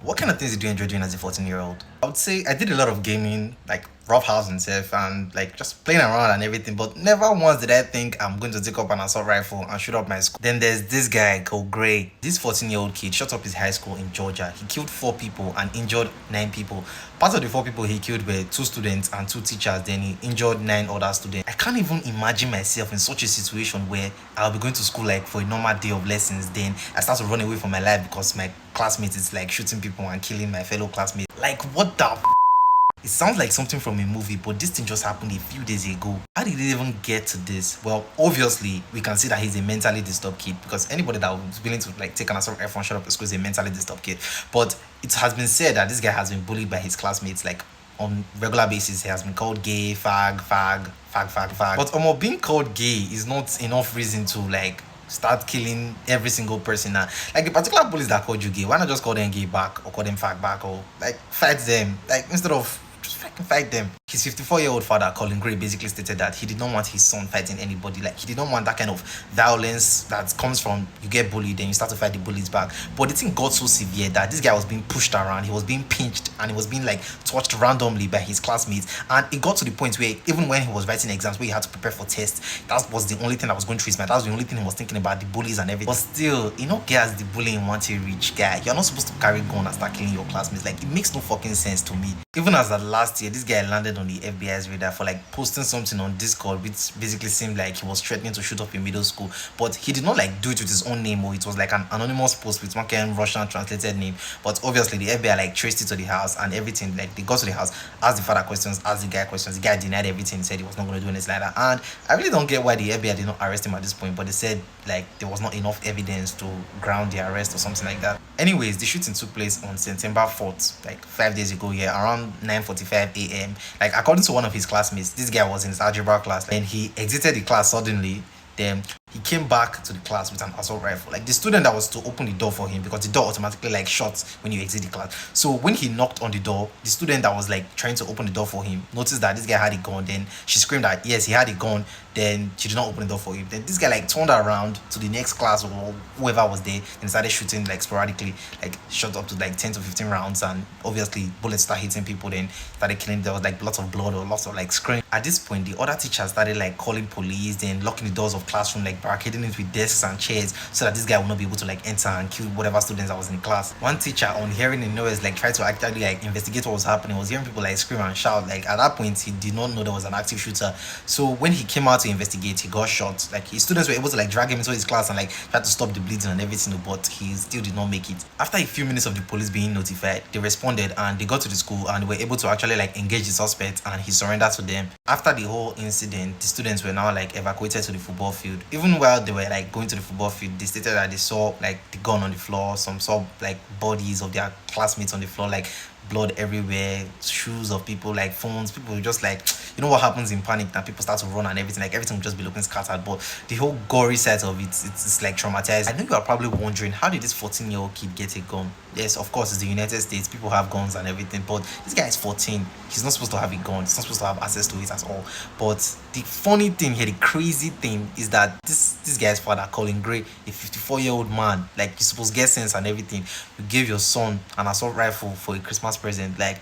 What kind of things did you enjoy doing as a 14-year-old? I would say I did a lot of gaming, like rough house and stuff, and like just playing around and everything. But never once did I think I'm going to take up an assault rifle and shoot up my school. Then there's this guy called Gray. This 14-year-old kid shot up his high school in Georgia. He killed 4 people and injured 9 people. Part of the 4 people he killed were 2 students and 2 teachers. Then he injured 9 other students. I can't even imagine myself in such a situation where I'll be going to school like for a normal day of lessons. Then I start to run away from my life because my classmates is like shooting people and killing my fellow classmates. Like what the it sounds like something from a movie, but this thing just happened a few days ago. How did it even get to this? Well, obviously, we can see that he's a mentally disturbed kid because anybody that was willing to like take an assault rifle and shut up a school is a mentally disturbed kid. But it has been said that this guy has been bullied by his classmates like on regular basis. He has been called gay, fag. But being called gay is not enough reason to like start killing every single person now. Like the particular police that called you gay, why not just call them gay back or call them fag back or like fight them? Like instead of just fucking fight them. His 54-year-old father, Colin Gray, basically stated that he did not want his son fighting anybody. Like he did not want that kind of violence that comes from you get bullied and you start to fight the bullies back. But the thing got so severe that this guy was being pushed around, he was being pinched, and he was being like touched randomly by his classmates. And it got to the point where even when he was writing exams where he had to prepare for tests, that was the only thing that was going through his mind. That was the only thing he was thinking about, the bullies and everything. But still, guys, the bullying once you reach guy, you're not supposed to carry gun and start killing your classmates. Like it makes no fucking sense to me. Even as that last year, this guy landed on the FBI's radar for like posting something on Discord, which basically seemed like he was threatening to shoot up a middle school. But he did not like do it with his own name, or it was like an anonymous post with one kind of Russian translated name. But obviously the FBI like traced it to the house and everything. Like they got to the house, asked the father questions, asked the guy questions. The guy denied everything, said he was not going to do anything like that. And I really don't get why the FBI did not arrest him at this point, but they said like there was not enough evidence to ground the arrest or something like that. Anyways, the shooting took place on September 4th, like 5 days ago, yeah, around 9:45 a.m. Like according to one of his classmates, this guy was in his algebra class and he exited the class suddenly. Then he came back to the class with an assault rifle. Like the student that was to open the door for him, because the door automatically like shuts when you exit the class. So when he knocked on the door, the student that was like trying to open the door for him noticed that this guy had a gun. Then she screamed that yes, he had a gun. Then she did not open the door for him. Then this guy like turned around to the next class or whoever was there and started shooting like sporadically, like shot up to like 10 to 15 rounds, and obviously bullets started hitting people. Then started killing. There was like lots of blood or lots of like screaming. At this point, the other teachers started like calling police, then locking the doors of classroom, like barricading it with desks and chairs so that this guy will not be able to like enter and kill whatever students that was in class. One teacher, on hearing the noise, like tried to actually like investigate what was happening. Was hearing people like scream and shout. Like at that point, he did not know there was an active shooter. So when he came out to investigate, he got shot. Like his students were able to like drag him into his class and like try to stop the bleeding and everything, but he still did not make it. After a few minutes of the police being notified, they responded and they got to the school and were able to actually like engage the suspect, and he surrendered to them. After the whole incident, the students were now like evacuated to the football field. Even while they were like going to the football field, they stated that they saw like the gun on the floor, some saw like bodies of their classmates on the floor, like blood everywhere, shoes of people, like phones. People were just like, what happens in panic that people start to run and everything, like everything will just be looking scattered. But the whole gory side of it, it's like traumatized. I know you are probably wondering, how did this 14-year-old kid get a gun? Yes, of course, it's the United States, people have guns and everything, but this guy is 14. He's not supposed to have a gun, he's not supposed to have access to it at all. But the funny thing here, the crazy thing, is that this guy's father, Colin Gray, a 54-year-old man, like you're supposed to get sense and everything, you gave your son an assault rifle for a Christmas present. Like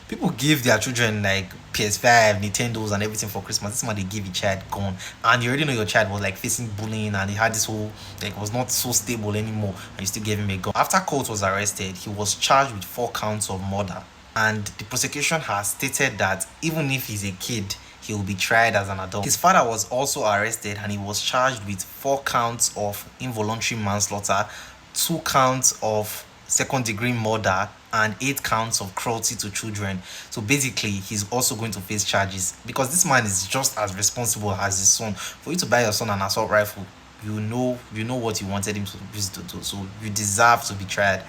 people give their children like PS5, Nintendos, and everything for Christmas. This man, they give a child gun, and you already know your child was like facing bullying and he had this whole like was not so stable anymore, and you still gave him a gun. After Colt was arrested, he was charged with 4 counts of murder, and the prosecution has stated that even if he's a kid, he will be tried as an adult. His father was also arrested and he was charged with 4 counts of involuntary manslaughter, 2 counts of second degree murder, and 8 counts of cruelty to children. So basically, he's also going to face charges because this man is just as responsible as his son. For you to buy your son an assault rifle, you know what you wanted him to use to do. So you deserve to be tried.